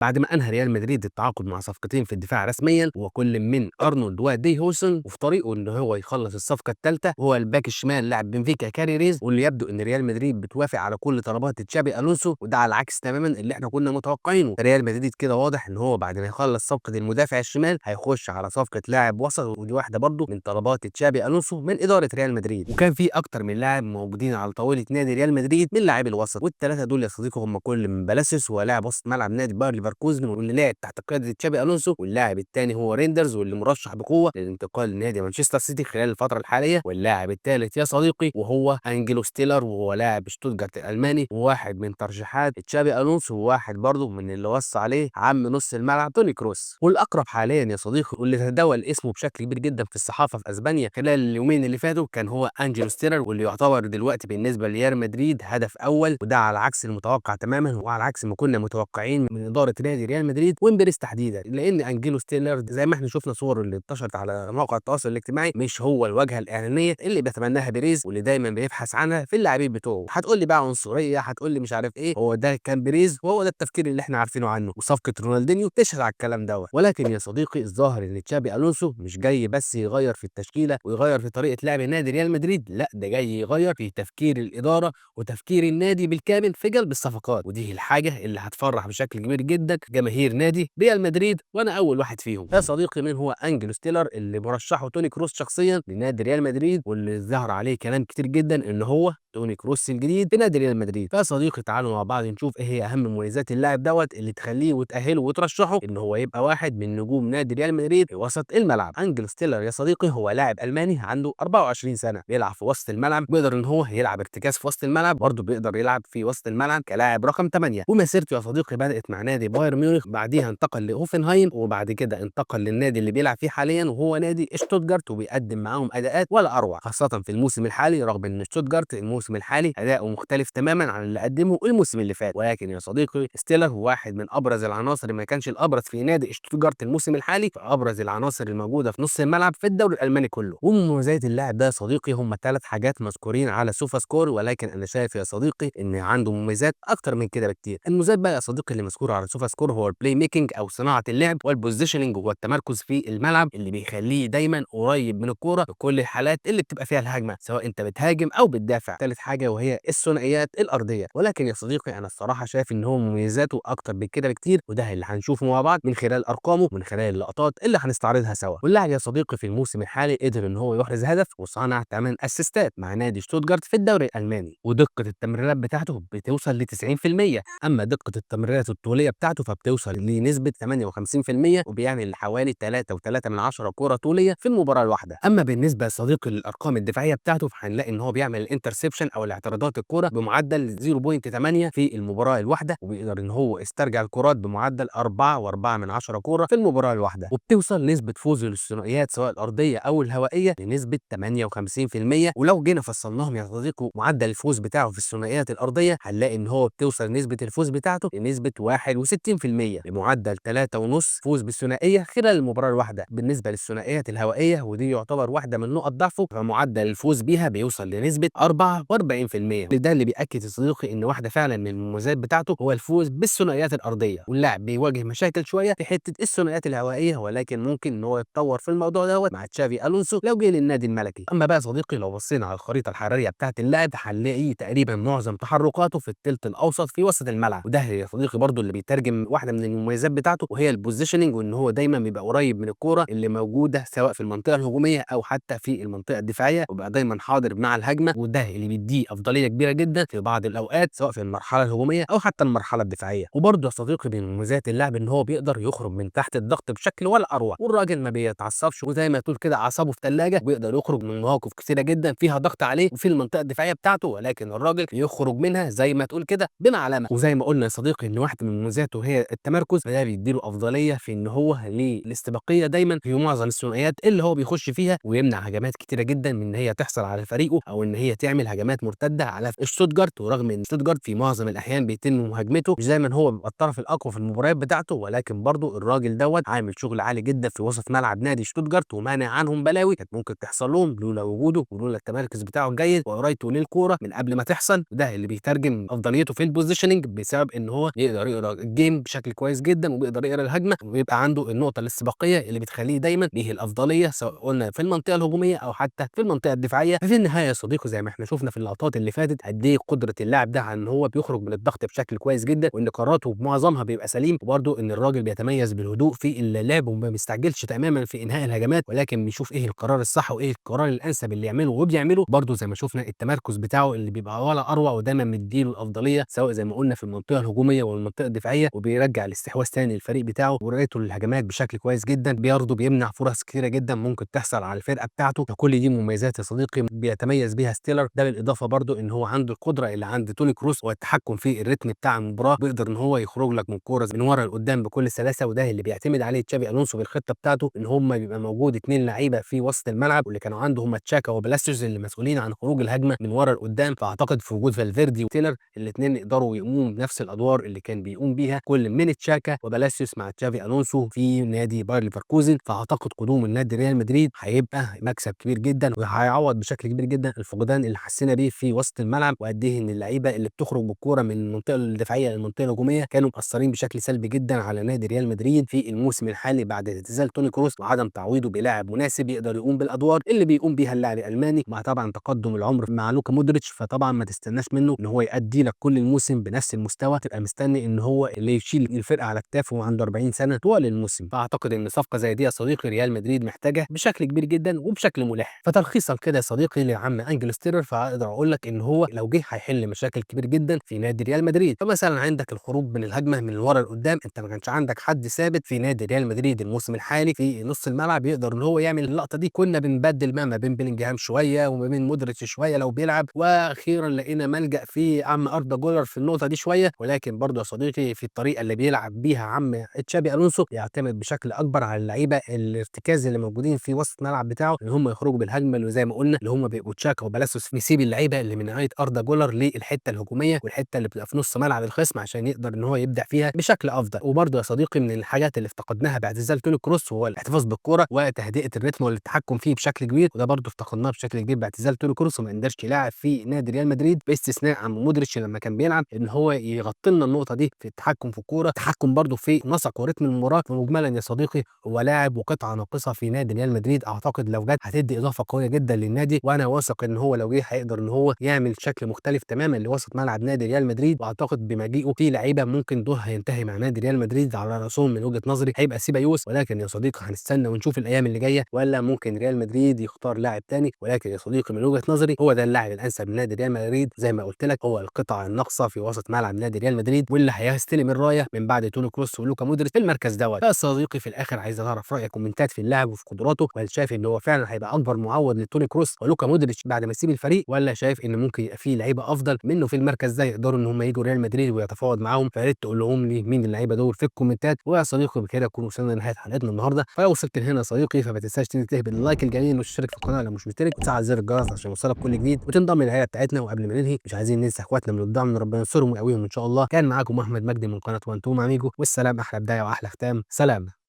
بعد ما انهى ريال مدريد التعاقد مع صفقتين في الدفاع رسميا، وكل من ارنولد ودي هوسن، وفي طريقه ان هو يخلص الصفقه الثالثه وهو الباك الشمال لاعب بنفيكا كاري ريز، واللي يبدو ان ريال مدريد بتوافق على كل طلبات تشابي الونسو، وده على عكس تماما اللي احنا كنا متوقعينه. ريال مدريد كده واضح ان هو بعد ما يخلص صفقه المدافع الشمال هيخش على صفقه لاعب وسط، ودي واحده برضه من طلبات تشابي الونسو من اداره ريال مدريد. وكان في اكتر من لاعب موجودين على طاوله نادي ريال مدريد من لاعبي الوسط، والثلاثه دول يا صديقي هم كل من بلاسيس ولاعب وسط ملعب نادي باير ليفركوزن واللي لعب تحت قياده تشابي الونسو، واللاعب الثاني هو ريندرز واللي مرشح بقوه للانتقال لنادي مانشستر سيتي خلال الفتره الحاليه، واللاعب الثالث يا صديقي وهو انجلو ستيلر وهو لاعب شتوتجارت الالماني وواحد من ترشيحات تشابي الونسو، وواحد برضه من اللي وصى عليه عم نص الملعب توني كروس. والاقرب حاليا يا صديقي واللي تداول اسمه بشكل كبير جدا في الصحافه في اسبانيا خلال اليومين اللي فاتوا كان هو انجلو ستيلر، واللي يعتبر دلوقتي بالنسبه لريال مدريد هدف اول، وده على عكس المتوقع تماما وعلى عكس ما كنا متوقعين من اداره نادي ريال مدريد وامبريس تحديدا، لان انجيلو ستيلر زي ما احنا شفنا صور اللي انتشرت على مواقع التواصل الاجتماعي مش هو الواجهه الاعلانيه اللي بيتمناها بيريز واللي دايما بيبحث عنها في اللاعبين بتوعه. هتقول لي بقى عنصريه، هتقول لي مش عارف ايه، هو ده كان بيريز وهو ده التفكير اللي احنا عارفينه عنه، وصفقه رونالدينيو تشهد على الكلام دوت. ولكن يا صديقي الظاهر ان تشابي الونسو مش جاي بس يغير في التشكيله ويغير في طريقه لعب نادي ريال مدريد، لا ده جاي يغير في تفكير الاداره وتفكير النادي بالكامل في جلب الصفقات، ودي الحاجه اللي هتفرح بشكل كبير جدا جماهير نادي ريال مدريد وانا اول واحد فيهم. يا صديقي مين هو انجلو ستيلر اللي مرشحه توني كروس شخصيا لنادي ريال مدريد، واللي ظهر عليه كلام كتير جدا ان هو توني كروس الجديد في نادي ريال مدريد. فيا صديقي تعالوا مع بعض نشوف ايه هي اهم مميزات اللاعب دوت اللي تخليه وتاهله وترشحه ان هو يبقى واحد من نجوم نادي ريال مدريد في وسط الملعب. انجل ستيلر يا صديقي هو لاعب الماني عنده 24 سنه، بيلعب في وسط الملعب، بيقدر ان هو يلعب ارتكاز في وسط الملعب، برضه بيقدر يلعب في وسط الملعب كلاعب رقم 8، ومسيرته يا صديقي بدات مع نادي بايرن ميونخ، بعديها انتقل لهوفنهايم، وبعد كده انتقل للنادي اللي بيلعب فيه حاليا وهو نادي شتوتجارت، وبيقدم معاهم اداءات ولا اروع خاصه في الموسم الحالي، رغم ان شتوتجارت الموسم الحالي اداؤه مختلف تماما عن اللي قدمه الموسم اللي فات. ولكن يا صديقي ستيلر هو واحد من ابرز العناصر، ما كانش الابرز في نادي شتوتجارت الموسم الحالي، في ابرز العناصر الموجوده في نص الملعب في الدوري الالماني كله. ومن مميزات اللاعب ده يا صديقي هم ثلاث حاجات مذكورين على سوفا سكور، ولكن انا شايف يا صديقي ان عنده مميزات اكتر من كده بكتير. المميزات بقى يا صديقي اللي مذكوره على سوفا سكور هو البلاي ميكنج او صناعه اللعب، والبوزيشننج هو التمركز في الملعب اللي بيخليه دايما قريب من الكوره في كل الحالات اللي بتبقى فيها الهجمه، سواء انت بتهاجم او بتدافع. ثالث حاجه وهي الثنائيات الارضيه، ولكن يا صديقي انا الصراحه شايف ان هو مميزاته اكتر من كده بكتير، وده اللي هنشوفه مع بعض من خلال ارقامه من خلال اللقطات اللي هنستعرضها سوا. واللاعب يا صديقي في الموسم الحالي قدر ان هو يحرز هدف وصنع 8 اسيستات مع نادي شتوتجارت في الدوري الالماني، ودقه التمريرات بتاعته بتوصل ل 90%، اما دقه التمريرات الطوليه بتاعته فبتوصل لنسبه 58%، وبيعمل حوالي 3.3 كره طوليه في المباراه الواحده. اما بالنسبه يا صديقي للارقام الدفاعيه بتاعته فهنلاقي ان هو بيعمل الانترسبشن او الاعتراضات الكره بمعدل 0.8 في المباراه الواحده، وبيقدر ان هو يسترجع الكرات بمعدل 4.4 كره في المباراه الواحده، وبتوصل نسبه فوزه للثنائيات سواء الارضيه او الهوائيه لنسبه 58%. ولو جينا فصلناهم يا صديقي معدل الفوز بتاعه في الثنائيات الارضيه هنلاقي ان هو بتوصل نسبه الفوز بتاعته لنسبه 61%، بمعدل 3.5 فوز بالثنائيه خلال المباراه الواحده. بالنسبه للثنائيات الهوائيه ودي يعتبر واحده من نقط ضعفه فمعدل الفوز بيها بيوصل لنسبه 44%، ده اللي بياكد يا صديقي ان واحده فعلا من المميزات بتاعته هو الفوز بالثنائيات الارضيه. واللاعب بيواجه مشاكل شويه في حته الثنائيات الهوائيه، ولكن ممكن ان هو يتطور في الموضوع دوت مع تشافي الونسو لو جه للنادي الملكي. اما بقى يا صديقي لو بصينا على الخريطه الحراريه بتاعه اللاعب هنلاقي تقريبا معظم تحركاته في الثلث الاوسط في وسط الملعب، وده يا صديقي برضو اللي بيترجم واحده من المميزات بتاعته وهي البوزيشننج، وان هو دايما بيبقى قريب من الكوره اللي موجوده سواء في المنطقه الهجوميه او حتى في المنطقه الدفاعيه، وبقى دايما حاضر مع الهجمه، وده اللي بيديه افضليه كبيره جدا في بعض الاوقات سواء في المرحله الهجوميه او حتى المرحله الدفاعيه. وبرضه يا صديقي من مميزات اللاعب ان هو بيقدر يخرج من تحت الضغط بشكل ولا اروع، والراجل ما بيتعصبش وزي ما تقول كده اعصابه في ثلاجه، ويقدر يخرج من مواقف كثيره جدا فيها ضغط عليه وفي المنطقه الدفاعيه بتاعته، ولكن الراجل يخرج منها زي ما تقول كده بمعلمه. وزي ما قلنا يا صديقي ان واحده من مميزاته هي التمركز، فده بيديله افضليه في ان هو ليه الاستباقيه دايما في معظم الثنائيات اللي هو بيخش فيها، ويمنع هجمات كتيره جدا من ان هي تحصل على فريقه او ان هي تعمل هجمات هجمات مرتده على شتوتجارت، ورغم ان شتوتجارت في معظم الاحيان بيتم مهاجمته مش دايما هو بيبقى الطرف الاقوى في المباريات بتاعته، ولكن برضه الراجل دوت عامل شغل عالي جدا في وسط ملعب نادي شتوتجارت ومانع عنهم بلاوي كانت ممكن تحصل لهم لولا وجوده ولولا التمركز بتاعه الجيد وقرايته للكوره من قبل ما تحصل. وده اللي بيترجم افضليته في البوزيشننج بسبب ان هو يقدر يقرا الجيم بشكل كويس جدا وبيقدر يقرا الهجمه وبيبقى عنده النقطه الاستباقيه اللي بتخليه دايما ليه الافضليه سواء قلنا في المنطقه الهجوميه او حتى في المنطقه الدفاعيه. ففي النهايه يا صديقي زي ما احنا شفنا في اللقطات اللي فاتت قد ايه قدره اللاعب ده على ان هو بيخرج من الضغط بشكل كويس جدا وان قراراته معظمها بيبقى سليم، وبرده ان الراجل بيتميز بالهدوء في اللعب وما بيستعجلش تماما في انهاء الهجمات، ولكن بيشوف ايه القرار الصح وايه القرار الانسب اللي يعمله وبيعمله. برده زي ما شفنا التمركز بتاعه اللي بيبقى ولا اروع ودايما مديله الافضليه سواء زي ما قلنا في المنطقه الهجوميه والمنطقه الدفاعيه، وبيرجع الاستحواذ تاني للفريق بتاعه ورؤيته للهجمات بشكل كويس جدا. برضه بيمنع فرص كتيره جدا ممكن تحصل على الفرقه بتاعته. فكل دي مميزات يا صديقي بيتميز بيها ستيلر. ده بالاضافه برضه ان هو عنده القدره اللي عند توني كروس والتحكم في الريتم بتاع المباراه، بيقدر ان هو يخرج لك من كوره من ورا لقدام بكل سلاسه. وده اللي بيعتمد عليه تشافي الونسو في الخطه بتاعته ان هم بيبقى موجود 2 لعيبه في وسط الملعب واللي كانوا عنده هم تشاكا وبلاستيوس اللي مسؤولين عن خروج الهجمه من ورا لقدام. فاعتقد في وجود فالفيردي وتيلر الاثنين يقدروا يقوموا بنفس الادوار اللي كان بيقوم بيها كل من تشاكا وبلاسيوس مع تشافي الونسو في نادي باير ليفركوزن. فاعتقد قدوم النادي ريال مدريد هيبقى مكسب كبير جدا وهيعوض بشكل كبير جدا الفقدان اللي حسينا بيه في وسط الملعب، وقد ايه ان اللعيبه اللي بتخرج بالكوره من المنطقه الدفاعيه للمنطقه الهجوميه كانوا مأثرين بشكل سلبي جدا على نادي ريال مدريد في الموسم الحالي بعد اعتزال توني كروس وعدم تعويضه بلاعب مناسب يقدر يقوم بالادوار اللي بيقوم بيها اللاعب الالماني مع طبعا تقدم العمر مع لوكا مودريتش. فطبعا ما تستناش منه ان هو يأدي لك كل الموسم بنفس المستوى، تبقى مستني ان هو اللي يشيل الفرقه على كتافه وعنده 40 سنه طوال الموسم. فاعتقد ان صفقه زي دي يا صديقي ريال مدريد محتاجه بشكل كبير جدا وبشكل ملح. فتلخيصا كده يا صديقي لعم انجل ستيرر فاقدر اقول لك ان هو لو جه هيحل مشاكل كبير جدا في نادي ريال مدريد. فمثلا عندك الخروج من الهجمه من ورا لقدام، انت ما كانش عندك حد ثابت في نادي ريال مدريد الموسم الحالي في نص الملعب يقدر ان هو يعمل اللقطه دي. كنا بنبدل ما بين بيلينجهام شويه وما بين مودريتش شويه لو بيلعب، واخيرا لقينا ملجا في عم اردا جولر في النقطه دي شويه. ولكن برضه يا صديقي في الطريقه اللي بيلعب بيها عم تشابي الونسو يعتمد بشكل اكبر على اللعيبه الارتكاز اللي موجودين في وسط الملعب بتاعه ان هم يخرجوا بالهجمه اللي زي ما قلنا اللي هم بيبقوا تشاكا وبلاسوس، نسيب اللعيبه اللي من نوعيه اردا جولر للحته الهجوميه والحته اللي بتبقى في نص ملعب الخصم عشان يقدر ان هو يبدع فيها بشكل افضل. وبرضه يا صديقي من الحاجات اللي افتقدناها باعتزال توني كروس هو الاحتفاظ بالكوره وتهدئه الريتم والتحكم فيه بشكل كبير، وده برضه افتقدناه بشكل كبير باعتزال توني كروس وما قدرش يلاعب في نادي ريال مدريد باستثناء عن مودريتش لما كان بيلعب ان هو يغطي لنا النقطه دي في التحكم في الكوره، التحكم برضه في نسق وريتم المباراه. ومجملا يا صديقي هو لاعب وقطعه ناقصه في نادي ريال مدريد، اعتقد لو جت هتدي اضافه قويه جدا للنادي، وانا واثق ان هو لو جه هيقدر ان هو يعمل شكل مختلف تماما لوسط ملعب نادي ريال مدريد. واعتقد بمجيئه في لعيبه ممكن دورها هينتهي مع نادي ريال مدريد على راسهم من وجهه نظري هيبقى سيبايوس، ولكن يا صديقي هنستنى ونشوف الايام اللي جايه ولا ممكن ريال مدريد يختار لاعب تاني. ولكن يا صديقي من وجهه نظري هو ده اللاعب الانسب لنادي ريال مدريد، زي ما قلت لك هو القطعه الناقصه في وسط ملعب نادي ريال مدريد واللي هيستلم الرايه من بعد توني كروس ولوكا مودريتش في المركز دوت. يا صديقي في الاخر عايز اعرف رايك كومنتات في اللاعب وفي قدراته، وهل شايف ان هو فعلا هيبقى اكبر معوض لتوني كروس ولوكا مودريتش بعد ما يسيب الفريق، ولا شايف ان ممكن يبقى في لعيبه افضل منه في المركز ده يقدروا ان هم يجوا ريال مدريد ويتفاوض معاهم؟ فيا ريت تقول لهم لي مين اللعيبه دول في الكومنتات. ويا صديقي بكده نكون وصلنا لنهايه حلقتنا النهارده. فلو وصلت لهنا يا صديقي فما تنساش تهبط اللايك الجميل وتشترك في القناه لو مش مشترك وتفعل زر الجرس عشان يوصلك كل جديد وتنضم للهيئه بتاعتنا. وقبل ما ننهي مش عايزين ننسى اخواتنا من قدام ربنا ينصرهم ويقويهم ان شاء الله. كان معاكم احمد مجدي من قناه وانتوم اميجو، والسلام. احلى بدايه واحلى ختام. سلام.